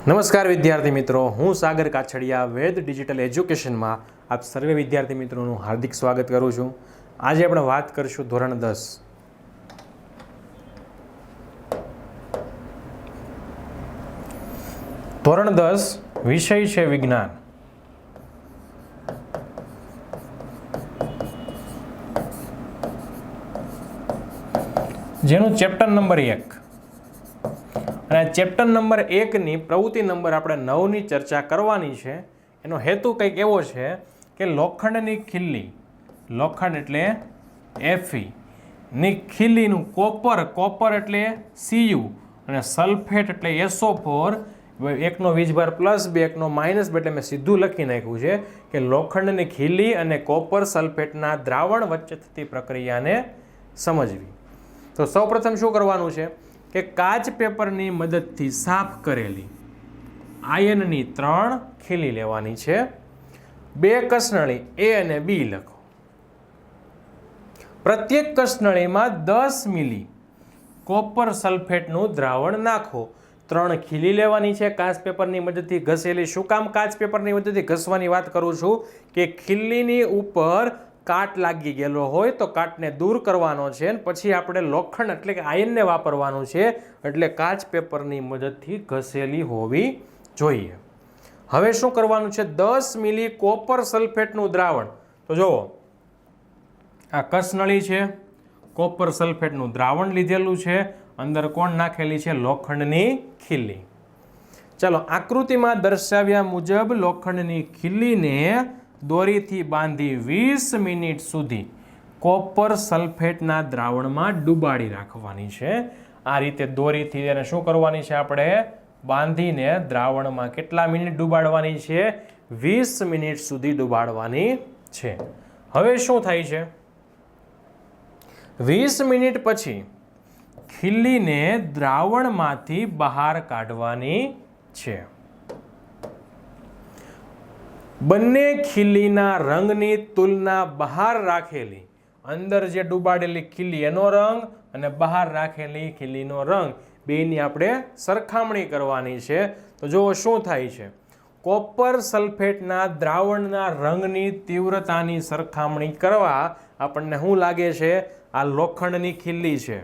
નમસ્કાર વિદ્યાર્થી મિત્રો, હું સાગર કાછડિયા વેદ ડિજિટલ એજ્યુકેશનમાં આપ સર્વે વિદ્યાર્થી મિત્રોનું હાર્દિક સ્વાગત કરું છું. આજે આપણે વાત કરીશું ધોરણ 10. ધોરણ 10 વિષય છે વિજ્ઞાન. જેનું ચેપ્ટર નંબર 1 અને ચેપ્ટર નંબર 1ની પ્રવૃત્તિ નંબર આપણે 9ની ચર્ચા કરવાની છે. એનો હેતુ કંઈક એવો છે કે લોખંડની ખીલ્લી, લોખંડ એટલે Fe ની ખીલ્લીનું કોપર એટલે Cu અને સલ્ફેટ એટલે SO4, એકનો વીજભાર +2 એકનો -2 એટલે મેં સીધું લખી નાખ્યું છે કે લોખંડની ખીલ્લી અને કોપર સલ્ફેટના દ્રાવણ વચ્ચે થતી પ્રક્રિયાને સમજવી. તો સૌપ્રથમ શું કરવાનું છે કે કાચ પેપરની મદદથી સાફ કરેલી આયનની 3 ખીલી લેવાની છે. 2 કસનળી A અને B લખો. પ્રત્યેક કસનળીમાં 10 મિલી કોપર સલ્ફેટનું દ્રાવણ નાખો. 3 ખીલી લેવાની છે કાચ પેપરની મદદથી ઘસેલી. શું કામ કાચ પેપરની મદદથી ઘસવાની વાત કરું છું કે ખીલીની ઉપર કાટ લાગી ગયેલો હોય તો કાટને દૂર કરવાનો છે અને પછી આપણે લોખંડ એટલે કે આયનને વાપરવાનું છે, એટલે કાચ પેપરની મદદથી ઘસેલી હોવી જોઈએ. હવે શું કરવાનું છે? 10 મિલી કોપર સલ્ફેટનું દ્રાવણ. તો જુઓ, આ કસનળી છે, કોપર સલ્ફેટનું દ્રાવણ લીધેલું છે, અંદર કોણ નાખેલી છે? લોખંડની ખીલ્લી. ચાલો, આકૃતિમાં દર્શાવ્યા મુજબ લોખંડની ખીલ્લીને દોરીથી બાંધી 20 મિનિટ સુધી કોપર સલ્ફેટના દ્રાવણમાં ડુબાડી રાખવાની છે. આ રીતે દોરીથી એને શું કરવાની છે? આપણે બાંધીને દ્રાવણમાં કેટલા મિનિટ ડુબાડવાની છે? 20 મિનિટ સુધી ડુબાડવાની છે. હવે શું થાય છે? 20 મિનિટ પછી ખીલ્લીને દ્રાવણમાંથી બહાર કાઢવાની છે. બંને ખીલ્લીના રંગની તુલના બહાર રાખેલી, અંદર જે ડુબાડેલી ખીલ્લી એનો રંગ અને બહાર રાખેલી ખીલ્લીનો રંગ બેની આપણે સરખામણી કરવાની છે. તો જુઓ શું થાય છે. કોપર સલ્ફેટના દ્રાવણના રંગની તીવ્રતાની સરખામણી કરવા આપણને શું લાગે છે? આ લોખંડની ખીલ્લી છે.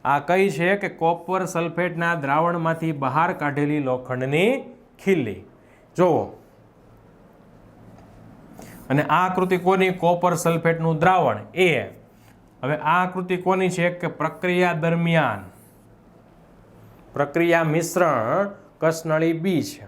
આ કઈ છે? કે કોપર સલ્ફેટના દ્રાવણમાંથી બહાર કાઢેલી લોખંડની ખીલ્લી. જુઓ, અને આ આકૃતિ કોની? કોપર સલ્ફેટનું દ્રાવણ A. હવે આ આકૃતિ કોની છે? કે પ્રક્રિયા દરમિયાન પ્રક્રિયા મિશ્રણ કસનળી B છે.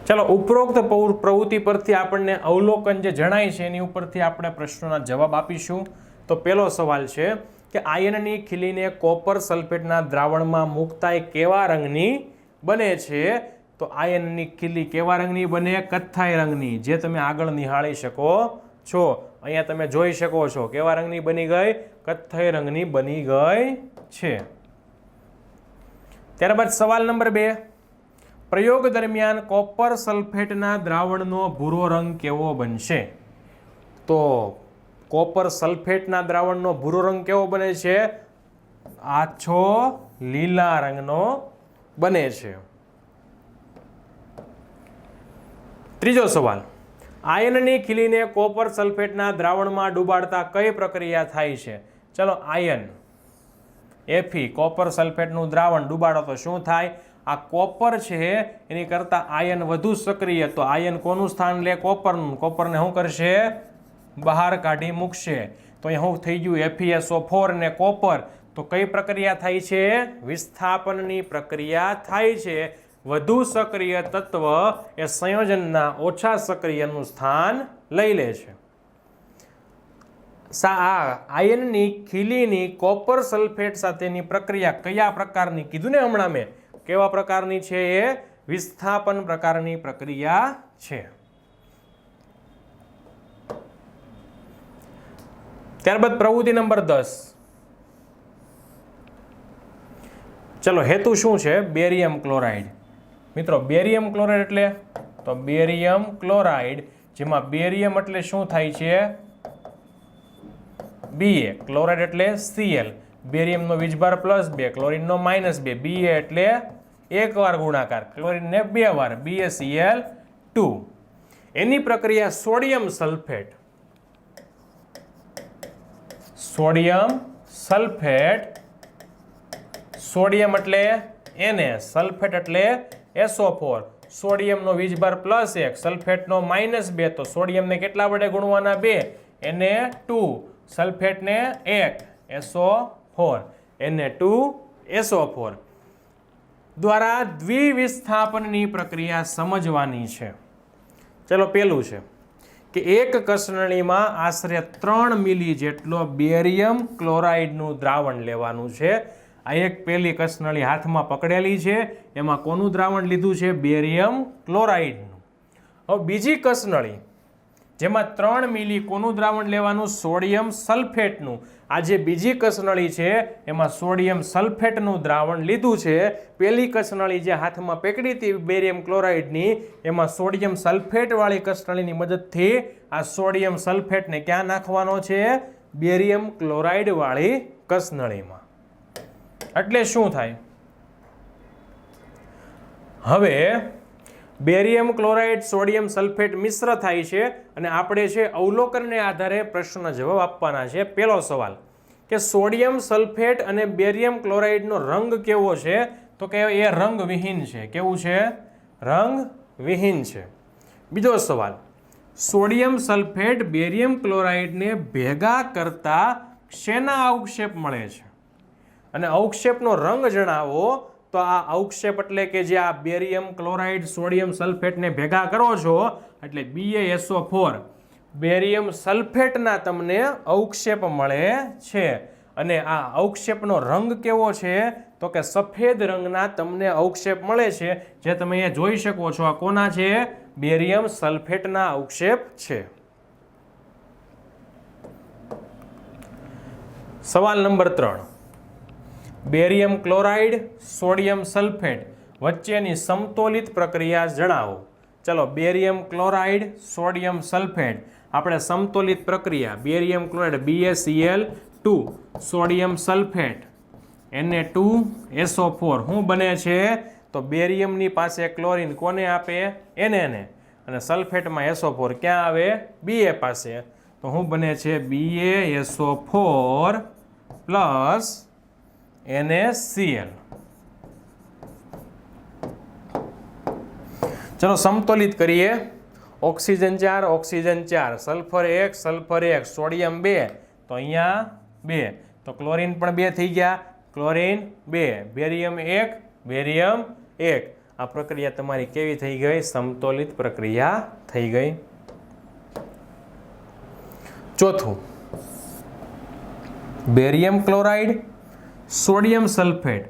ચાલો, ઉપરોક્ત પ્રવૃત્તિ પરથી આપણને અવલોકન જે જણાય છે એની ઉપરથી આપણે પ્રશ્નોના જવાબ આપીશું. તો પહેલો સવાલ છે કે આયનની ખીલીને કોપર સલ્ફેટના દ્રાવણમાં મૂકતા એ કેવા રંગની બને છે? તો આયનની ખીલી કેવા રંગની બને? કથ્થાઈ રંગની, જે તમે આગળ નિહાળી શકો છો. અહીંયા તમે જોઈ શકો છો કેવા રંગની બની ગઈ? કથ્થાઈ રંગની બની ગઈ છે. ત્યારબાદ સવાલ નંબર 2, પ્રયોગ દરમિયાન કોપર સલ્ફેટના દ્રાવણનો ભૂરો રંગ કેવો બનશે? તો કોપર સલ્ફેટના દ્રાવણનો ભૂરો રંગ કેવો બને છે? આછો લીલા રંગનો બને છે. ત્રીજો સવાલ, આયનની ખીલીને કોપર સલ્ફેટના દ્રાવણમાં ડુબાડતા કઈ પ્રક્રિયા થાય છે? ચલો, આયન Fe કોપર સલ્ફેટનું દ્રાવણ ડુબાડો તો શું થાય? આ કોપર છે એની કરતાં આયન વધુ સક્રિય, તો આયન કોનું સ્થાન લે? કોપરનું. કોપરને શું કરશે? બહાર કાઢી મૂકશે. તો અહીંયા શું થઈ ગયું? FeSO4 ને કોપર. તો કઈ પ્રક્રિયા થાય છે? વિસ્થાપનની પ્રક્રિયા થાય છે. વધુ સક્રિય તત્વ એ સંયોજનના ઓછા સક્રિયનું સ્થાન લઈ લે છે. આ આયનની ખીલીની કોપર સલ્ફેટ સાથેની પ્રક્રિયા કયા પ્રકારની કીધું ને હમણાં મેં? કેવા પ્રકારની છે? એ વિસ્થાપન પ્રકારની પ્રક્રિયા છે. ત્યારબાદ પ્રવૃત્તિ નંબર 10. ચલો, હેતુ શું છે? Barium chloride. મિત્રો, બેરિયમ ક્લોરાઇડ એટલે તો બેરિયમ ક્લોરાઇડ, જેમાં બેરિયમ એટલે શું થાય છે? Ba. ક્લોરાઇડ એટલે Cl. બેરિયમનો વીજભાર +2, ક્લોરીનનો -2, Ba એટલે એક વાર ગુણાકાર, ક્લોરીનને 2 વાર, BaCl2. એની પ્રક્રિયા સોડિયમ સલ્ફેટ, સોડિયમ એટલે Na, સલ્ફેટ એટલે SO4, સોડિયમનો વીજભાર +1, સલ્ફેટનો -2, તો સોડિયમને કેટલા વડે ગુણવાના? 2, Na2, સલ્ફેટને 1, SO4, Na2SO4 દ્વારા દ્વિવિસ્થાપનની પ્રક્રિયા સમજવાની છે. ચલો, પેલું છે કે એક કસનળીમાં આશરે 3 મિલી જેટલો બેરિયમ ક્લોરાઇડનું દ્રાવણ લેવાનું છે. આ એક પેલી કસનળી હાથમાં પકડેલી છે, એમાં કોનું દ્રાવણ લીધું છે? બેરિયમ ક્લોરાઇડનું. હવે બીજી કસનળી જેમાં 3 મિલી કોનું દ્રાવણ લેવાનું? સોડિયમ સલ્ફેટનું. આ જે બીજી કસનળી છે એમાં સોડિયમ સલ્ફેટનું દ્રાવણ લીધું છે. પેલી કસનળી જે હાથમાં પકડી હતી બેરિયમ ક્લોરાઇડની, એમાં સોડિયમ સલ્ફેટવાળી કસનળીની મદદથી આ સોડિયમ સલ્ફેટને ક્યાં નાખવાનો છે? બેરિયમ ક્લોરાઇડવાળી કસનળીમાં. એટલે શું થાય? હવે બેરિયમ ક્લોરાઇડ સોડિયમ સલ્ફેટ મિશ્ર થાય છે અને આપણે છે અવલોકનને આધારે પ્રશ્નના જવાબ આપવાના છે. પહેલો સવાલ કે સોડિયમ સલ્ફેટ અને બેરિયમ ક્લોરાઇડનો રંગ કેવો છે? તો કે એ રંગવિહીન છે. કેવું છે? રંગવિહીન છે. બીજો સવાલ, સોડિયમ સલ્ફેટ બેરિયમ ક્લોરાઇડને ભેગા કરતા શેના અવક્ષેપ મળે છે? અને અવક્ષેપનો રંગ જણાવો. તો આ અવક્ષેપ એટલે કે જે આ બેરિયમ ક્લોરાઇડ સોડિયમ સલ્ફેટને ભેગા કરો છો એટલે BaSO4 બેરિયમ સલ્ફેટના તમને અવક્ષેપ મળે છે. અને આ અવક્ષેપનો રંગ કેવો છે? તો કે સફેદ રંગના તમને અવક્ષેપ મળે છે, જે તમે અહીંયા જોઈ શકો છો. આ કોના છે? બેરિયમ સલ્ફેટના અવક્ષેપ છે. સવાલ number 3, barium chloride sodium sulphate વચ્ચેની સમતોલિત પ્રક્રિયા જણાવો. ચલો, બેરિયમ ક્લોરાઇડ સોડિયમ સલ્ફેટ આપણે સમતોલિત પ્રક્રિયા, barium chloride BaCl2, sodium sulphate Na2SO4 શું બને છે? તો બેરિયમની પાસે ક્લોરીન કોને આપે? Na ને, અને સલ્ફેટમાં SO4 ક્યાં આવે? Ba પાસે. તો શું બને છે? BaSO4 plus NaCl. ચલો સમતોલિત કરીએ. Oxygen 4, oxygen 4, sulphur 1, sulphur 1, sodium 2, તો અહીંયા 2, તો ક્લોરીન પણ 2 થઈ ગયા, ક્લોરીન 2, બેરિયમ 1, બેરિયમ 1. આ પ્રક્રિયા તમારી કેવી થઈ ગઈ? સમતોલિત પ્રક્રિયા થઈ ગઈ. ચોથું, બેરિયમ ક્લોરાઇડ સોડિયમ સલ્ફેટ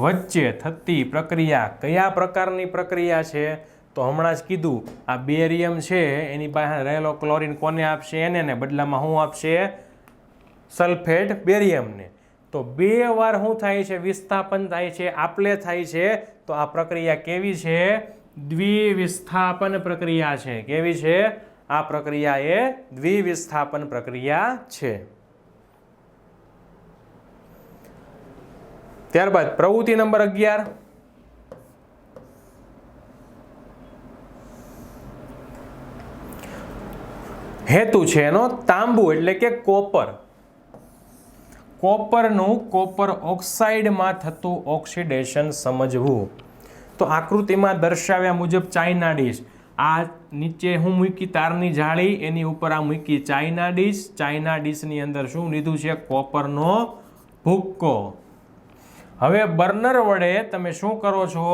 વચ્ચે થતી પ્રક્રિયા કયા પ્રકારની પ્રક્રિયા છે? તો હમણાં જ કીધું, આ બેરિયમ છે એની પાસે રહેલો ક્લોરીન કોને આપશે? એને બદલામાં શું આપશે? સલ્ફેટ બેરિયમને. તો 2 વાર શું થાય છે? વિસ્થાપન થાય છે, આપલે થાય છે. તો આ પ્રક્રિયા કેવી છે? દ્વિવિસ્થાપન પ્રક્રિયા છે. કેવી છે? આ પ્રક્રિયા એ દ્વિવિસ્થાપન પ્રક્રિયા છે. ત્યારબાદ પ્રવૃત્તિ નંબર 11, હેતુ છે એનો તાંબુ એટલે કે કોપર. કોપરનું કોપર ઓક્સાઇડમાં થતું ઓક્સિડેશન સમજવું. તો આકૃતિમાં દર્શાવ્યા મુજબ ચાઇના ડીશ, આ નીચે હું મૂકી તારની જાળી, એની ઉપર આ મૂકી ચાઇના ડીશ. ચાઇના ડીશની અંદર શું લીધું છે? કોપરનો ભૂક્કો. હવે બર્નર વડે તમે શું કરો છો?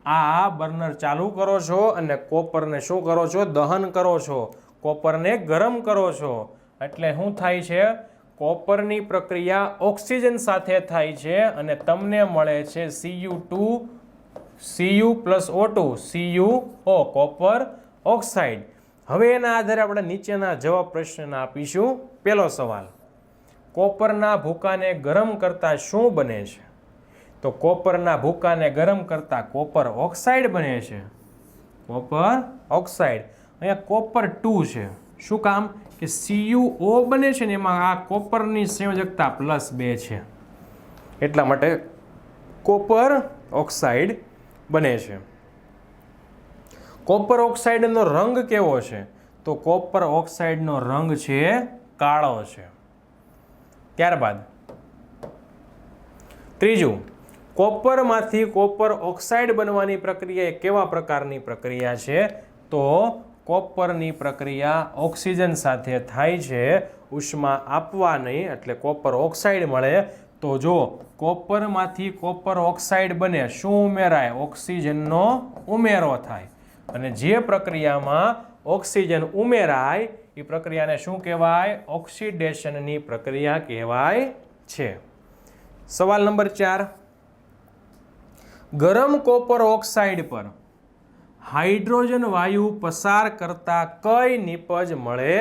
આ બર્નર ચાલુ કરો છો અને કોપરને શું કરો છો? દહન કરો છો, કોપરને ગરમ કરો છો. એટલે શું થાય છે? કોપરની પ્રક્રિયા ઓક્સિજન સાથે થાય છે અને તમને મળે છે Cu plus O2, CuO, copper oxide. હવે એના આધારે આપણે નીચેના જવાબ પ્રશ્નના આપીશું. પહેલો સવાલ, કોપરના ભૂકાને ગરમ કરતા શું બને છે? તો કોપરના ભૂકાને ગરમ કરતા કોપર ઓક્સાઇડ બને છે. Copper oxide. અહીંયા કોપર 2 છે. શું કામ? કે CuO બને છે ને એમાં આ કોપરની સંયોજકતા +2 છે. એટલા માટે કોપર ઓક્સાઇડ બને છે. કોપર ઓક્સાઇડનો રંગ કેવો છે? તો કોપર ઓક્સાઇડનો રંગ છે કાળો છે. ત્યારબાદ ત્રીજું, કોપરમાંથી કોપર ઓક્સાઇડ બનવાની પ્રક્રિયા એ કેવા પ્રકારની પ્રક્રિયા છે? તો કોપરની પ્રક્રિયા ઓક્સિજન સાથે થાય છે, ઉષ્મા આપવા નહીં, એટલે કોપર ઓક્સાઇડ મળે. તો જો કોપરમાંથી કોપર ઓક્સાઇડ બને, શું ઉમેરાય? ઓક્સિજનનો ઉમેરો થાય. અને જે પ્રક્રિયામાં ઓક્સિજન ઉમેરાય એ પ્રક્રિયાને શું કહેવાય? ઓક્સિડેશનની પ્રક્રિયા કહેવાય છે. સવાલ નંબર 4, ગરમ કોપર ઓક્સાઇડ પર હાઇડ્રોજન વાયુ પસાર કરતા કઈ નિપજ મળે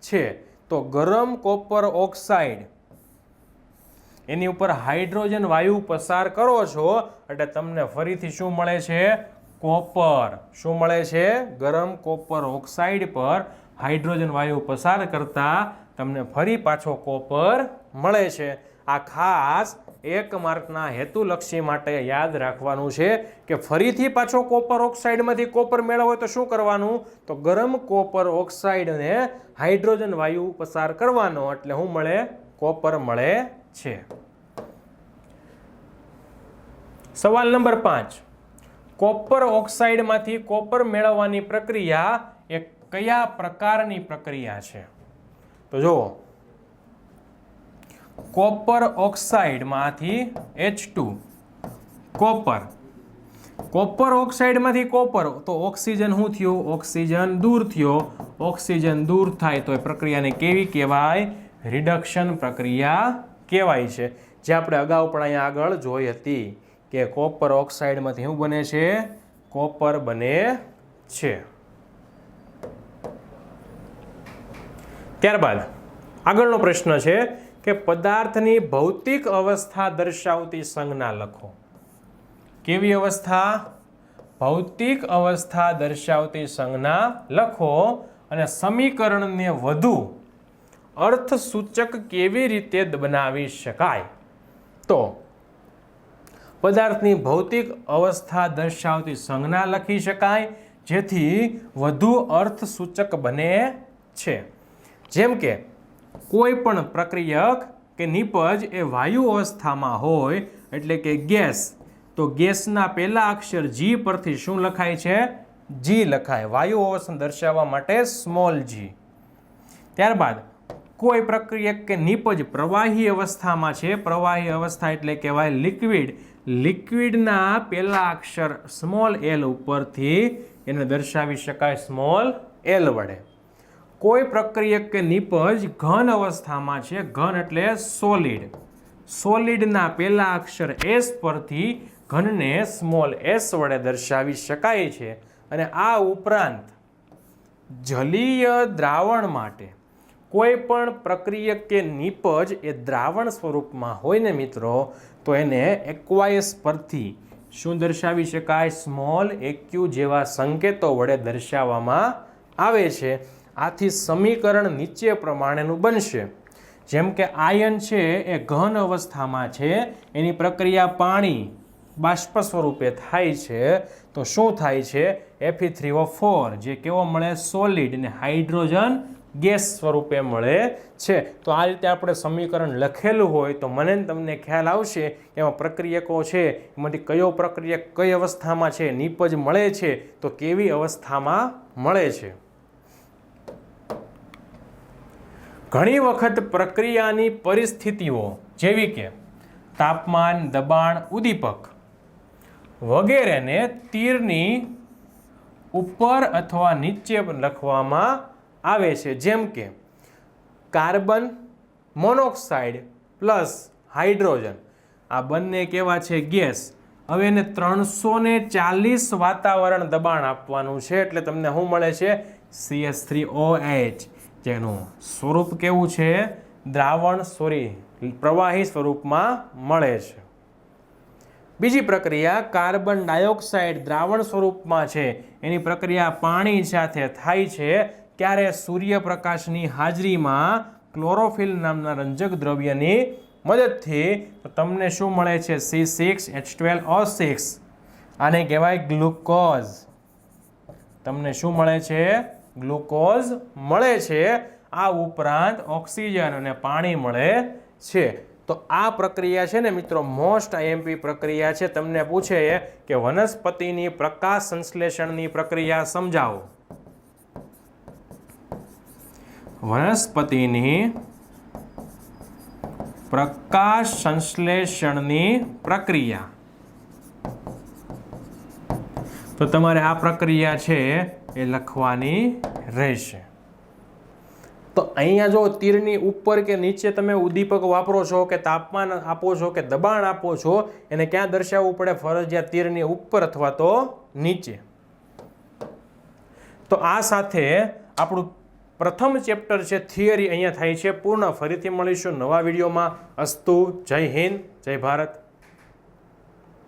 છે? તો ગરમ કોપર ઓક્સાઇડ એની ઉપર હાઇડ્રોજન વાયુ પસાર કરો છો એટલે તમને ફરીથી શું મળે છે? કોપર. શું મળે છે? ગરમ કોપર ઓક્સાઇડ પર હાઇડ્રોજન વાયુ પસાર કરતા તમને ફરી પાછો કોપર મળે છે. આ ખાસ 1 માર્કના હેતુલક્ષી માટે યાદ રાખવાનું છે કે ફરીથી પાછો કોપર ઓક્સાઇડમાંથી કોપર મેળવવો હોય તો શું કરવાનું? તો ગરમ કોપર ઓક્સાઇડને હાઇડ્રોજન વાયુ પસાર કરવાનો એટલે શું મળે? કોપર મળે છે. સવાલ નંબર 5, કોપર ઓક્સાઇડમાંથી કોપર મેળવવાની પ્રક્રિયા એ કયા પ્રકારની પ્રક્રિયા છે? તો જુઓ, કોપર ઓક્સાઇડમાંથી H2 કોપર, કોપર ઓક્સાઇડમાંથી કોપર, તો ઓક્સિજન શું થયું? ઓક્સિજન દૂર થયો. ઓક્સિજન દૂર થાય તો એ પ્રક્રિયાને કેવી કહેવાય? રિડક્શન પ્રક્રિયા કહેવાય છે. જે આપણે અગાઉ પણ અહીંયા આગળ જોઈ હતી કે કોપર ઓક્સાઇડમાંથી શું બને છે? કોપર બને છે. ત્યારબાદ આગળનો પ્રશ્ન છે કે પદાર્થની ભૌતિક અવસ્થા દર્શાવતી સંજ્ઞા લખો. કેવી અવસ્થા? ભૌતિક અવસ્થા દર્શાવતી સંજ્ઞા લખો. અને સમીકરણને વધુ અર્થસૂચક કેવી રીતે બનાવી શકાય? તો પદાર્થની ભૌતિક અવસ્થા દર્શાવતી સંજ્ઞા લખી શકાય જેથી વધુ અર્થસૂચક બને છે. જેમ કે કોઈ પણ પ્રક્રિયક કે નિપજ એ વાયુ અવસ્થામાં હોય એટલે કે ગેસ, તો ગેસના પહેલા અક્ષર G પરથી શું લખાય છે? G લખાય. વાયુ અવસ્થા દર્શાવવા માટે સ્મોલ g. ત્યારબાદ કોઈ પ્રક્રિયક કે નિપજ પ્રવાહી અવસ્થામાં છે, પ્રવાહી અવસ્થા એટલે કહેવાય લિક્વિડ, લિક્વિડના પહેલા અક્ષર સ્મોલ l ઉપરથી એને દર્શાવી શકાય સ્મોલ l વડે. કોઈ પ્રક્રિયક કે નિપજ ઘન અવસ્થામાં છે, ઘન એટલે સોલિડ, સોલિડના પહેલા અક્ષર s પરથી ઘનને સ્મોલ s વડે દર્શાવી શકાય છે. અને આ ઉપરાંત જલીય દ્રાવણ માટે કોઈ પણ પ્રક્રિયક કે નિપજ એ દ્રાવણ સ્વરૂપમાં હોય ને મિત્રો, તો એને એક્વાયસ પરથી શું દર્શાવી શકાય? સ્મોલ aq જેવા સંકેતો વડે દર્શાવવામાં આવે છે. આથી સમીકરણ નીચે પ્રમાણેનું બનશે. જેમ કે આયન છે એ ઘન અવસ્થામાં છે, એની પ્રક્રિયા પાણી બાષ્પ સ્વરૂપે થાય છે, તો શું થાય છે? Fe3O4 જે કેવો મળે? સોલિડ, અને હાઇડ્રોજન ગેસ સ્વરૂપે મળે છે. તો આ રીતે આપણે સમીકરણ લખેલું હોય તો મને તમને ખ્યાલ આવશે કે એમાં પ્રક્રિયકો છે એમાંથી કયો પ્રક્રિયક કઈ અવસ્થામાં છે, નિપજ મળે છે તો કેવી અવસ્થામાં મળે છે. ઘણી વખત પ્રક્રિયાની પરિસ્થિતિઓ જેવી કે તાપમાન, દબાણ, ઉદ્દીપક વગેરેને તીરની ઉપર અથવા નીચે લખવામાં આવે છે. જેમ કે કાર્બન મોનોક્સાઇડ પ્લસ હાઇડ્રોજન, આ બંને કેવા છે? ગેસ. હવે એને 340 વાતાવરણ દબાણ આપવાનું છે એટલે તમને શું મળે છે? CH3OH, જેનું સ્વરૂપ કેવું છે? દ્રાવણ પ્રવાહી સ્વરૂપમાં મળે છે. બીજી પ્રક્રિયા કાર્બન ડાયોક્સાઇડ દ્રાવણ સ્વરૂપમાં છે, એની પ્રક્રિયા પાણી સાથે થાય છે. ત્યારે સૂર્યપ્રકાશની હાજરીમાં ક્લોરોફિલ નામના રંજક દ્રવ્યની મદદથી તો તમને શું મળે છે C6H12O6 આને કહેવાય ગ્લુકોઝ તમને શું મળે છે ગ્લુકોઝ મળે છે આ ઉપરાંત ઓક્સિજન અને પાણી મળે છે તો આ પ્રક્રિયા છે ને મિત્રો મોસ્ટ આઈએમપી પ્રક્રિયા છે તમને પૂછે કે વનસ્પતિની પ્રકાશ સંશ્લેષણની પ્રક્રિયા સમજાવો વનસ્પતિની પ્રકાશ સંશ્લેષણની પ્રક્રિયા તો તમારે આ પ્રક્રિયા છે એ લખવાની રહેશે તો અહીંયા જો તીરની ઉપર કે નીચે તમે ઉદ્દીપક વાપરો છો કે તાપમાન આપો છો કે દબાણ આપો છો એને ક્યાં દર્શાવવું પડે ફરજિયાત તીરની ઉપર અથવા તો નીચે તો આ સાથે આપણું પ્રથમ ચેપ્ટર છે થિયરી અહીંયા થાય છે પૂર્ણ ફરીથી મળીશું નવા વિડીયોમાં અસ્તુ જય હિન્દ જય ભારત